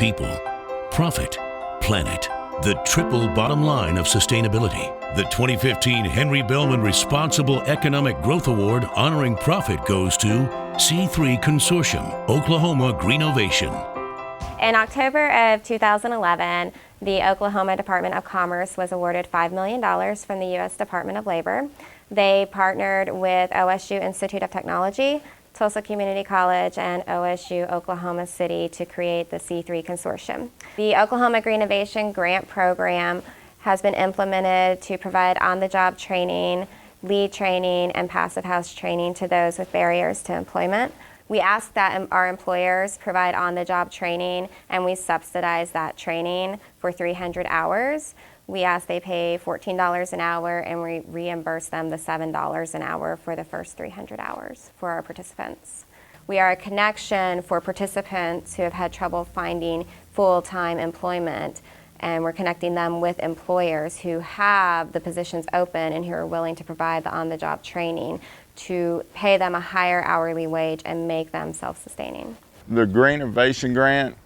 people, profit, planet. The triple bottom line of sustainability. The 2015 Henry Bellman Responsible Economic Growth Award honoring profit goes to C3 Consortium, Oklahoma Greenovation. In October of 2011, the Oklahoma Department of Commerce was awarded $5 million from the U.S. Department of Labor. They partnered with OSU Institute of Technology, Tulsa Community College, and OSU Oklahoma City to create the C3 Consortium. The Oklahoma Greenovation Grant Program has been implemented to provide on-the-job training, lead training, and passive house training to those with barriers to employment. We ask that our employers provide on-the-job training, and we subsidize that training for 300 hours. We ask they pay $14 an hour, and we reimburse them the $7 an hour for the first 300 hours for our participants. We are a connection for participants who have had trouble finding full-time employment, and we're connecting them with employers who have the positions open and who are willing to provide the on-the-job training to pay them a higher hourly wage and make them self-sustaining. The Greenovation Grant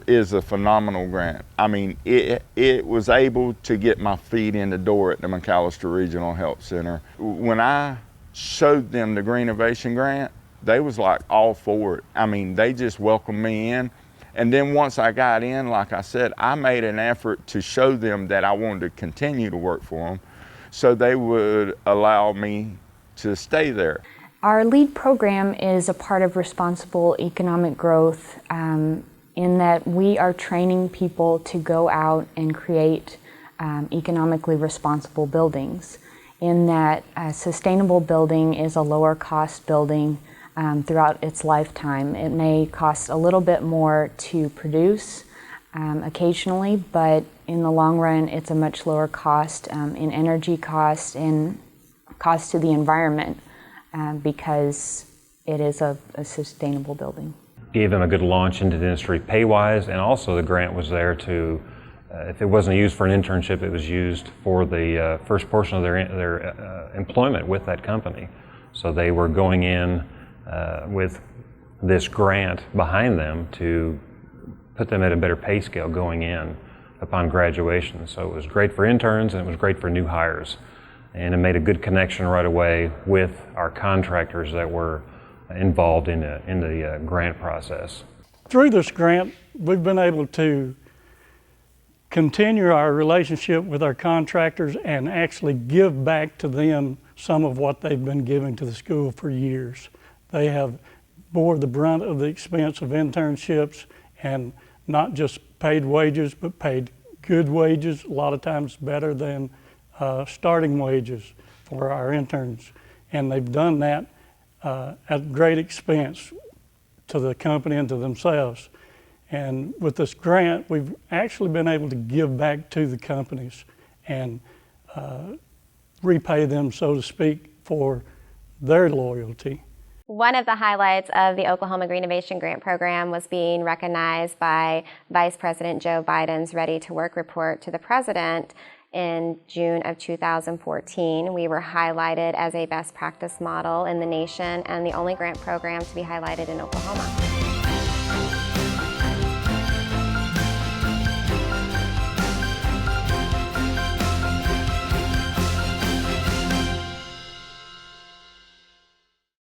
is a phenomenal grant. I mean, it was able to get my feet in the door at the McAllister Regional Health Center. When I showed them the Greenovation Grant, they was like all for it. I mean, they just welcomed me in. And then once I got in, like I said, I made an effort to show them that I wanted to continue to work for them, so they would allow me to stay there. Our LEAD program is a part of responsible economic growth in that we are training people to go out and create economically responsible buildings. In that a sustainable building is a lower cost building throughout its lifetime. It may cost a little bit more to produce occasionally, but in the long run it's a much lower cost in energy cost and cost to the environment because it is a sustainable building. Gave them a good launch into the industry pay-wise, and also the grant was there to, if it wasn't used for an internship, it was used for the first portion of their employment with that company. So they were going in with this grant behind them to put them at a better pay scale going in upon graduation. So it was great for interns and it was great for new hires. And it made a good connection right away with our contractors that were involved in the grant process. Through this grant, we've been able to continue our relationship with our contractors and actually give back to them some of what they've been giving to the school for years. They have bore the brunt of the expense of internships, and not just paid wages, but paid good wages, a lot of times better than starting wages for our interns. And they've done that at great expense to the company and to themselves. And with this grant, we've actually been able to give back to the companies and repay them, so to speak, for their loyalty. One of the highlights of the Oklahoma Greenovation Grant Program was being recognized by Vice President Joe Biden's Ready to Work report to the President in June of 2014. We were highlighted as a best practice model in the nation and the only grant program to be highlighted in Oklahoma.